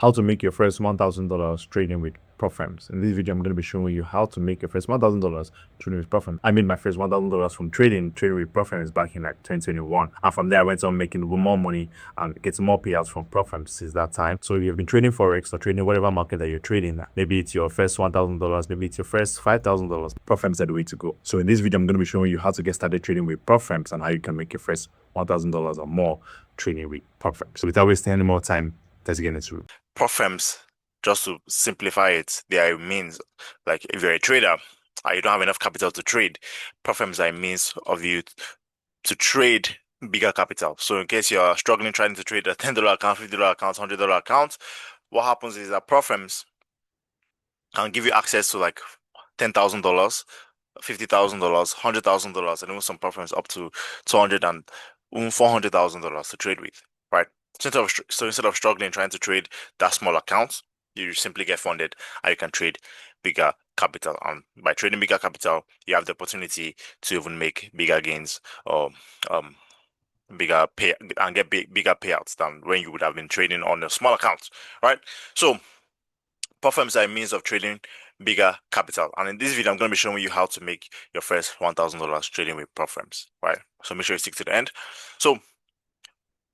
How to make your first $1,000 trading with Profirms. In this video, I'm going to be showing you how to make your first $1,000 trading with Profirms. I made my first $1,000 from trading with Profirms back in like 2021. And from there, I went on making more money and getting more payouts from Profirms since that time. So if you've been trading Forex or trading whatever market that you're trading, maybe it's your first $1,000, maybe it's your first $5,000, Profirms are the way to go. So in this video, I'm going to be showing you how to get started trading with Profirms and how you can make your first $1,000 or more trading with Profirms. So without wasting any more time, let's get into it. Profirms, just to simplify it, they are a means, like if you're a trader and you don't have enough capital to trade, Profirms are a means of you to trade bigger capital. So in case you're struggling trying to trade a $10 account, $50 account, $100 account, what happens is that Profirms can give you access to like $10,000, $50,000, $100,000, and even some Profirms up to $200 and even $400,000 to trade with, right? So instead of struggling trying to trade that small account, you simply get funded and you can trade bigger capital. And by trading bigger capital, you have the opportunity to even make bigger gains or bigger pay and get bigger payouts than when you would have been trading on a small account, right? So Profirms are a means of trading bigger capital. And in this video, I'm going to be showing you how to make your first $1,000 trading with Profirms, right? So make sure you stick to the end. So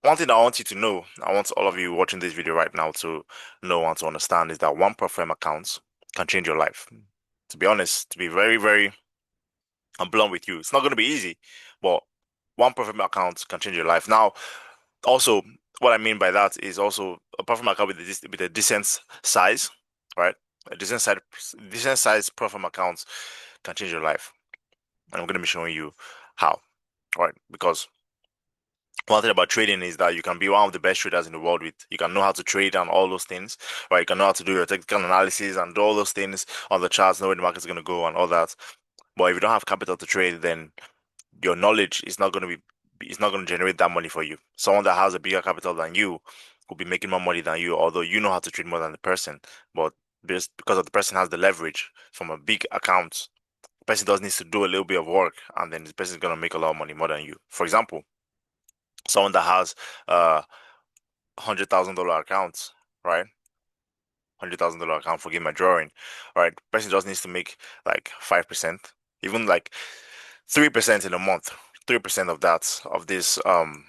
one thing I want you to know, I want all of you watching this video right now to know and to understand is that one Profirm account can change your life. To be honest, to be very, very blunt with you, it's not going to be easy, but one Profirm account can change your life. Now, also, what I mean by that is also a Profirm account with a decent size, right? A decent size Profirm account can change your life, and I'm going to be showing you how, right? Because one thing about trading is that you can be one of the best traders in the world with you can know how to trade and all those things, right? You can know how to do your technical analysis and do all those things on the charts, know where the market's going to go and all that. But if you don't have capital to trade, then your knowledge is not going to it's not going to generate that money for you. Someone that has a bigger capital than you will be making more money than you, although you know how to trade more than the person. But just because of the person has the leverage from a big account, the person does needs to do a little bit of work, and then the person is going to make a lot of money more than you. For example, someone that has $100,000 account, right? $100,000 account, forgive my drawing, right? Person just needs to make like 5%, even like 3% in a month. 3% of that, of this 3%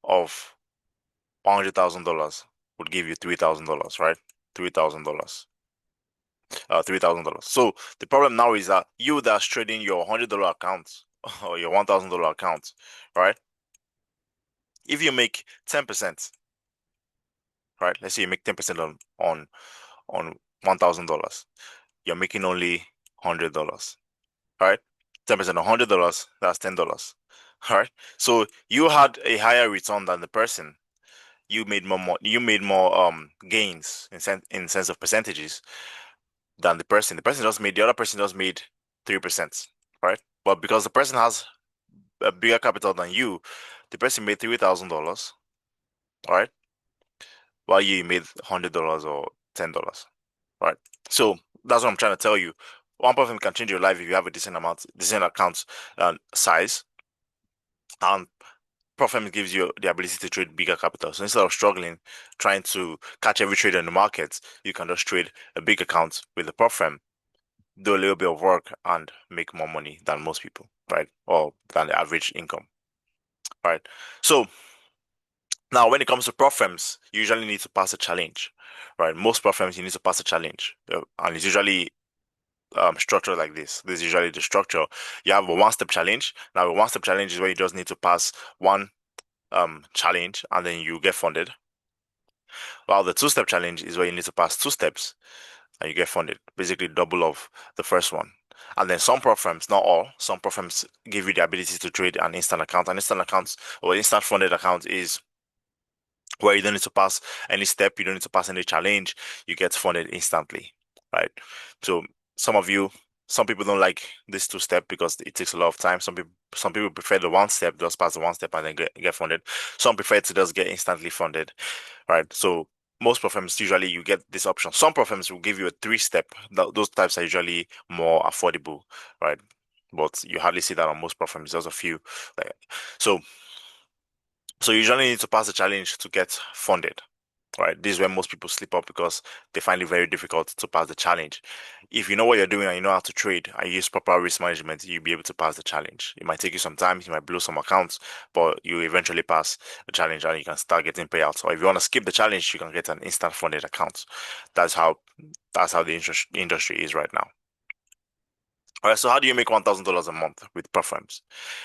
of $100,000 would give you $3,000, right? $3,000. $3,000. So the problem now is that you that's trading your $100 account or your $1,000 account, right? If you make 10%, right? Let's say you make 10% on $1,000, you're making only $100, right? 10% on $100, that's $10, all right? So you had a higher return than the person. You made more. You made more gains in sense of percentages than the person. The other person just made 3%, right? But because the person has a bigger capital than you, the person made $3,000, all right? While you made $100 or $10. Right. So that's what I'm trying to tell you. One Profirm can change your life if you have a decent account size, and Profirm gives you the ability to trade bigger capital. So instead of struggling trying to catch every trade in the market, you can just trade a big account with the Profirm, do a little bit of work, and make more money than most people, right? Or than the average income, right? So now, when it comes to Profirms, you usually need to pass a challenge, right? Most Profirms you need to pass a challenge, and it's usually structure like this. This is usually the structure. You have a one-step challenge. Now, a one-step challenge is where you just need to pass one challenge and then you get funded. While the two-step challenge is where you need to pass two steps and you get funded. Basically, double of the first one. And then some Profirms, not all, some Profirms give you the ability to trade an instant account. An instant account or instant funded account is where you don't need to pass any step, you don't need to pass any challenge, you get funded instantly, right? So some people don't like this two step because it takes a lot of time. Some people prefer the one step, just pass the one step and then get funded. Some prefer to just get instantly funded, right? So most Profirms usually you get this option. Some Profirms will give you a three-step. Those types are usually more affordable, right? But you hardly see that on most Profirms. There's a few. Like, so So you usually need to pass the challenge to get funded. Right, this is where most people slip up because they find it very difficult to pass the challenge. If you know what you're doing and you know how to trade and you use proper risk management, you'll be able to pass the challenge. It might take you some time, you might blow some accounts, but you eventually pass the challenge and you can start getting payouts. Or if you want to skip the challenge, you can get an instant funded account. That's how that's how the industry is right now. All right, so how do you make $1,000 a month with Profirms?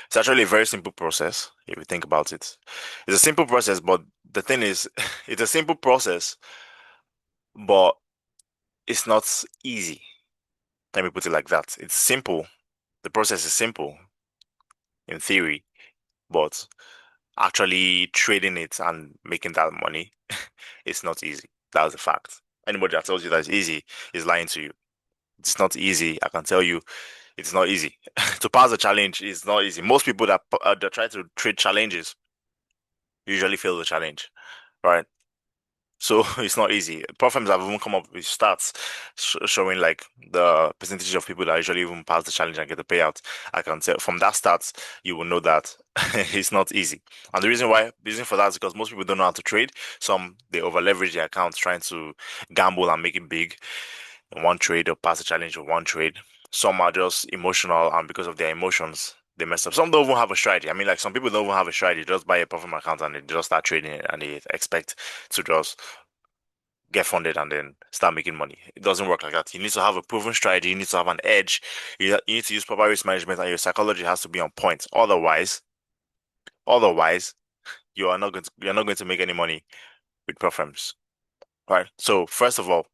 It's actually a very simple process if you think about it. It's a simple process, but the thing is, it's a simple process, but it's not easy. Let me put it like that. It's simple. The process is simple in theory, but actually trading it and making that money, it's not easy. That's a fact. Anybody that tells you that it's easy is lying to you. It's not easy. I can tell you, it's not easy. To pass a challenge is not easy. Most people that try to trade challenges usually fail the challenge, right? So it's not easy. Profirms have even come up with stats showing like the percentage of people that usually even pass the challenge and get the payout. I can tell from that stats, you will know that it's not easy. And the reason for that is because most people don't know how to trade. Some they over leverage their accounts trying to gamble and make it big in one trade or pass the challenge in one trade. Some are just emotional, and because of their emotions, they mess up. Some don't even have a strategy. I mean, like some people don't even have a strategy. They just buy a Profirm account and they just start trading it, and they expect to just get funded and then start making money. It doesn't work like that. You need to have a proven strategy. You need to have an edge. You need to use proper risk management, and your psychology has to be on point. Otherwise, you're not going to make any money with Profirms. Right. So first of all,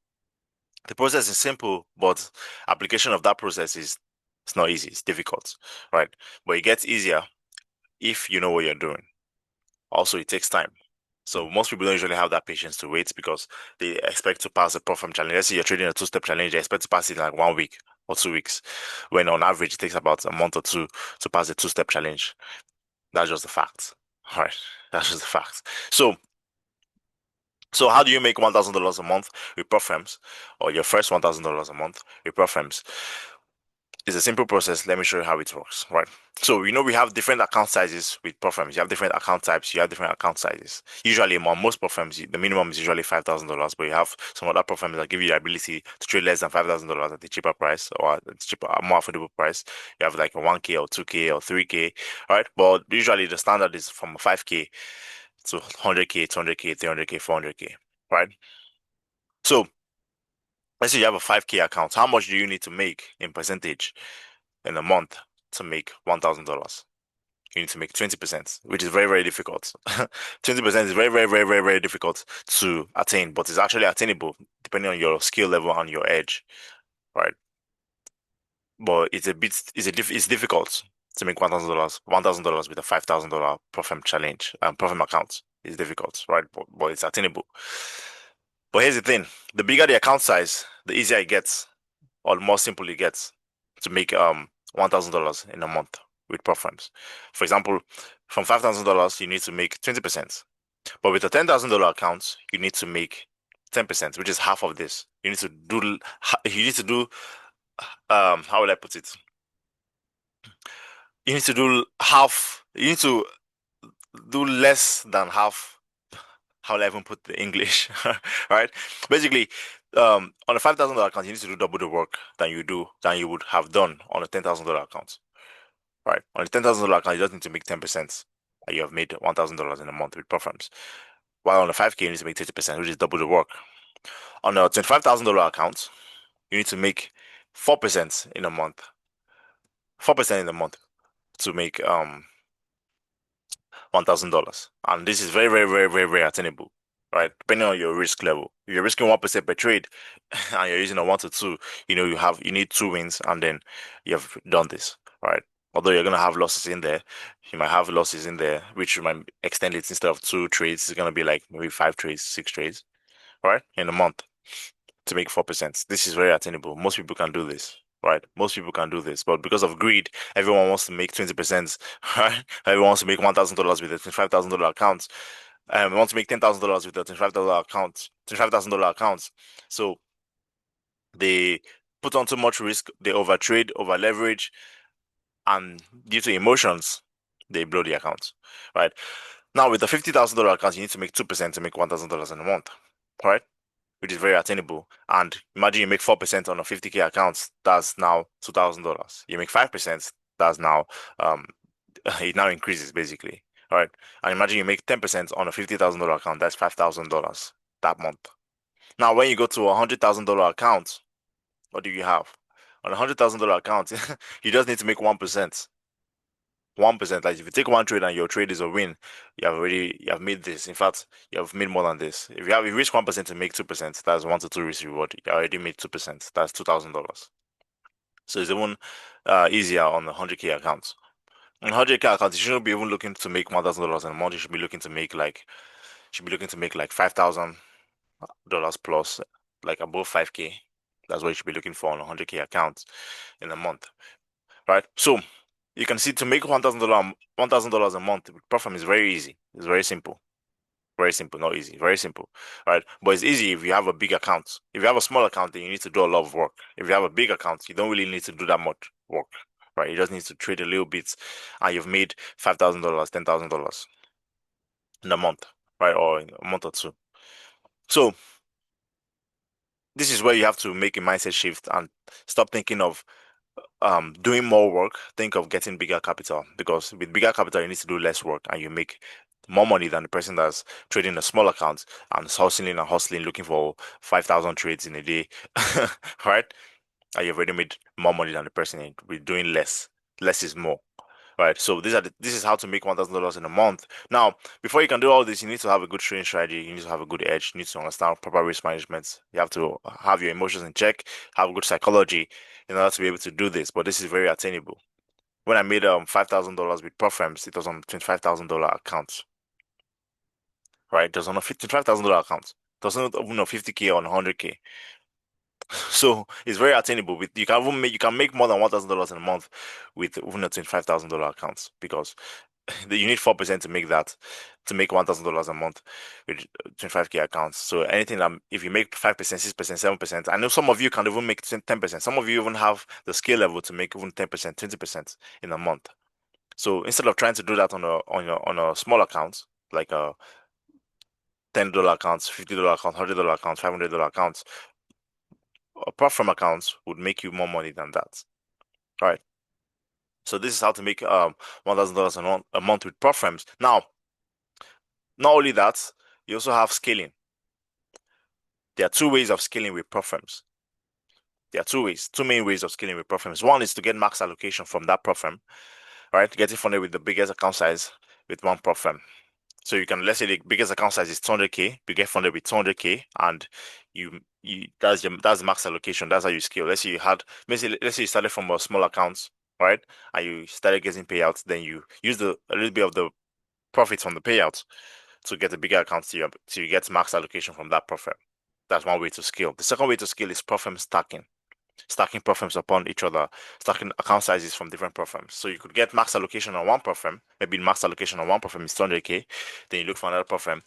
the process is simple, but application of that process is it's not easy. It's difficult. Right. But it gets easier if you know what you're doing. Also, it takes time. So most people don't usually have that patience to wait because they expect to pass a Profirm challenge. Let's say you're trading a two-step challenge, they expect to pass it in like 1 week or 2 weeks, when on average it takes about a month or two to pass a two-step challenge. That's just the fact. All right, that's just the fact. So how do you make $1,000 a month with Profirms, or your first $1,000 a month with Profirms? It's a simple process. Let me show you how it works, right? So, we have different account sizes with Profirms. You have different account types, you have different account sizes. Usually, on most Profirms, the minimum is usually $5,000, but you have some other Profirms that give you the ability to trade less than $5,000 at a cheaper price or at a cheaper, more affordable price. You have like a 1K or 2K or 3K, right? But usually, the standard is from 5K to 100K, 200K, 300K, 400K, right? So, let's say you have a 5K account. How much do you need to make in percentage in a month to make $1,000? You need to make 20%, which is very, very difficult. 20% is very, very, very, very, very difficult to attain, but it's actually attainable depending on your skill level and your edge, right? But it's difficult to make $1,000 with a $5,000 Profirm challenge and Profirm account. It's difficult, right? But it's attainable. But here's the thing: the bigger the account size, the easier it gets, or the more simple it gets to make $1,000 in a month with Profirms. For example, from $5,000 you need to make 20%. But with a $10,000 account, you need to make 10%, which is half of this. You need to do how will I put it? You need to do half. You need to do less than half. How will I even put the English? Right? Basically, on a $5,000 account, you need to do double the work than you would have done on a $10,000 account. Right? On a $10,000 account, you just need to make 10%. And you have made $1,000 in a month with Profirms. While on a 5K, you need to make 30%, which is double the work. On a $25,000 account, you need to make 4% in a month. 4% in a month to make $1,000. And this is very, very, very, very, very attainable, right? Depending on your risk level. If you're risking 1% per trade and you're using a 1 to 2, you need 2 wins and then you have done this, right? Although you're gonna have losses in there, you might have losses in there, which you might extend it instead of 2 trades, it's gonna be like maybe 5 trades, 6 trades, right? In a month to make 4%. This is very attainable. Most people can do this, right? Most people can do this, but because of greed, everyone wants to make 20%, right? Everyone wants to make $1,000 with a $25,000 account. Want to make $10,000 with a $25,000 account. So they put on too much risk, they overtrade, over leverage, and due to emotions, they blow the account, right? Now with the $50,000 account, you need to make 2% to make $1,000 in a month, right? Which is very attainable. And imagine you make 4% on a 50K account, that's now $2,000. You make 5%, that's now it now increases basically. All right. And imagine you make 10% on a $50,000 account, that's $5,000 that month. Now, when you go to a $100,000 account, what do you have? On a $100,000 account, you just need to make 1%. 1%. Like if you take one trade and your trade is a win, you have made this. In fact, you have made more than this. If you reach 1% to make 2%, that's 1 to 2 risk reward. You already made 2%. That's $2,000. So it's even easier on the 100K account. On 100K account, you shouldn't be even looking to make $1,000 in a month. You should be looking to make like $5,000 plus, like above 5K. That's what you should be looking for on a 100K account in a month, right? So you can see to make $1,000 a month with Profam is very easy. It's very simple. Very simple, not easy. Very simple, right? But it's easy if you have a big account. If you have a small account, then you need to do a lot of work. If you have a big account, you don't really need to do that much work, right? You just need to trade a little bit, and you've made $5,000, $10,000 in a month, right? Or in a month or two. So this is where you have to make a mindset shift and stop thinking of doing more work. Think of getting bigger capital, because with bigger capital you need to do less work and you make more money than the person that's trading a small account and hustling and hustling looking for 5,000 trades in a day. Right? And you've already made more money than the person with doing less. Less is more. Right, so this is how to make $1,000 in a month. Now, before you can do all this, you need to have a good trading strategy. You need to have a good edge. You need to understand proper risk management. You have to have your emotions in check, have good psychology in order to be able to do this. But this is very attainable. When I made $5,000 with Profrems, it was on $25,000 account. Right, it was on a $25,000 account. It wasn't even on 50K or on 100K. So it's very attainable. With you can make more than $1,000 in a month with even a $25,000 account, because you need 4% to make that, to make $1,000 a month with 25K accounts. So anything if you make 5%, 6%, 7%, I know some of you can even make 10%. Some of you even have the skill level to make even 10%, 20% in a month. So instead of trying to do that on a small account, like a $10 accounts, $50 account, $100 accounts, $500 accounts, apart from accounts would make you more money than that. All right. So this is how to make $1,000 a month with Profrems. Now, not only that, you also have scaling. There are two ways of scaling with Profrems. There are two main ways of scaling with Profrems. One is to get max allocation from that Profrem, right? Get it funded with the biggest account size with one Profrem. So you can, let's say the biggest account size is 200K, you get funded with 200K, and that's the max allocation. That's how you scale. Let's say you started from a small account, right? And you started getting payouts, then you use a little bit of the profits from the payouts to get a bigger account so you get max allocation from that Profrem. That's one way to scale. The second way to scale is Profrem stacking. Stacking Profrems upon each other, stacking account sizes from different Profrems. So you could get max allocation on one Profrem, maybe max allocation on one Profrem is 200K, then you look for another Profrem,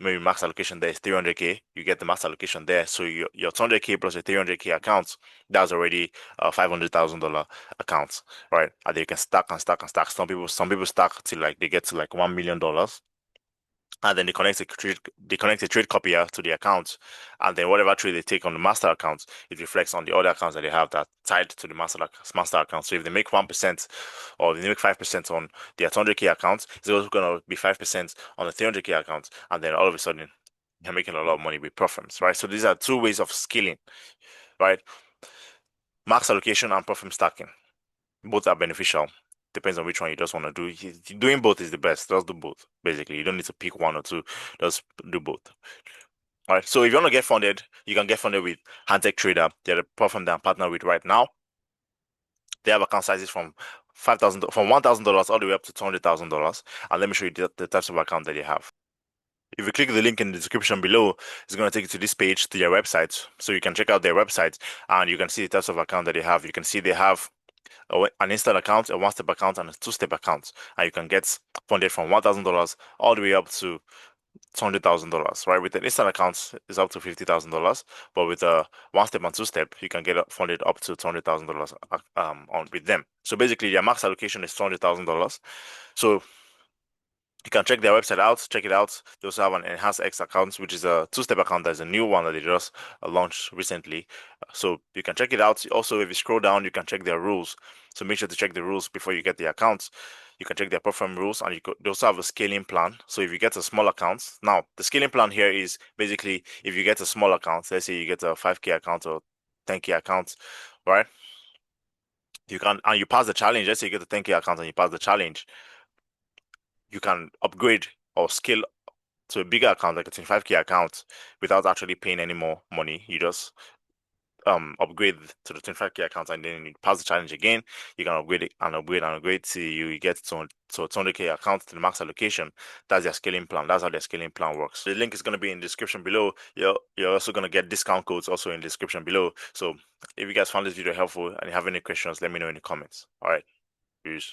maybe max allocation there is 300K, you get the max allocation there. So your 200K plus your 300K account, that's already a $500,000 account, right? And you can stack and stack and stack. Some people stack till like they get to like $1 million, and then they connect a trade copier to the account, and then whatever trade they take on the master account, it reflects on the other accounts that they have that tied to the master account. So if they make 1% or they make 5% on their 200K account, it's also going to be 5% on the 300K account, and then all of a sudden you're making a lot of money with Profrems, right? So these are two ways of scaling, right? Max allocation and Profrem stacking, both are beneficial. Depends on which one you just want to do. Doing both is the best. Just do both. Basically, you don't need to pick one or two. Just do both. All right. So if you want to get funded, you can get funded with Handtech Trader. They're the platform that I'm partnered with right now. They have account sizes from $1,000 all the way up to $200,000. And let me show you the types of account that they have. If you click the link in the description below, it's going to take you to this page, to their website. So you can check out their website and you can see the types of account that they have. You can see they have an instant account, a one-step account, and a two-step account, and you can get funded from $1,000 all the way up to $200,000. Right? With an instant account, it's up to $50,000, but with a one-step and two-step, you can get funded up to $200,000 on with them. So basically, their max allocation is $200,000. So You can check their website out, check it out. They also have an Enhanced X account, which is a two-step account. That's a new one that they just launched recently. So you can check it out. Also, if you scroll down, you can check their rules. So make sure to check the rules before you get the account. You can check their platform rules, and they also have a scaling plan. So if you get a small account, now the scaling plan here is basically if you get a small account, let's say you get a 5K account or 10K account, right? You can, and you pass the challenge. Let's say you get a 10K account and you pass the challenge, you can upgrade or scale to a bigger account, like a 25K account, without actually paying any more money. You just upgrade to the 25K account, and then you pass the challenge again. You can upgrade it and upgrade and upgrade till you get to a 200K account to the max allocation. That's their scaling plan. That's how their scaling plan works. The link is going to be in the description below. You're also going to get discount codes also in the description below. So if you guys found this video helpful and you have any questions, let me know in the comments. All right, peace.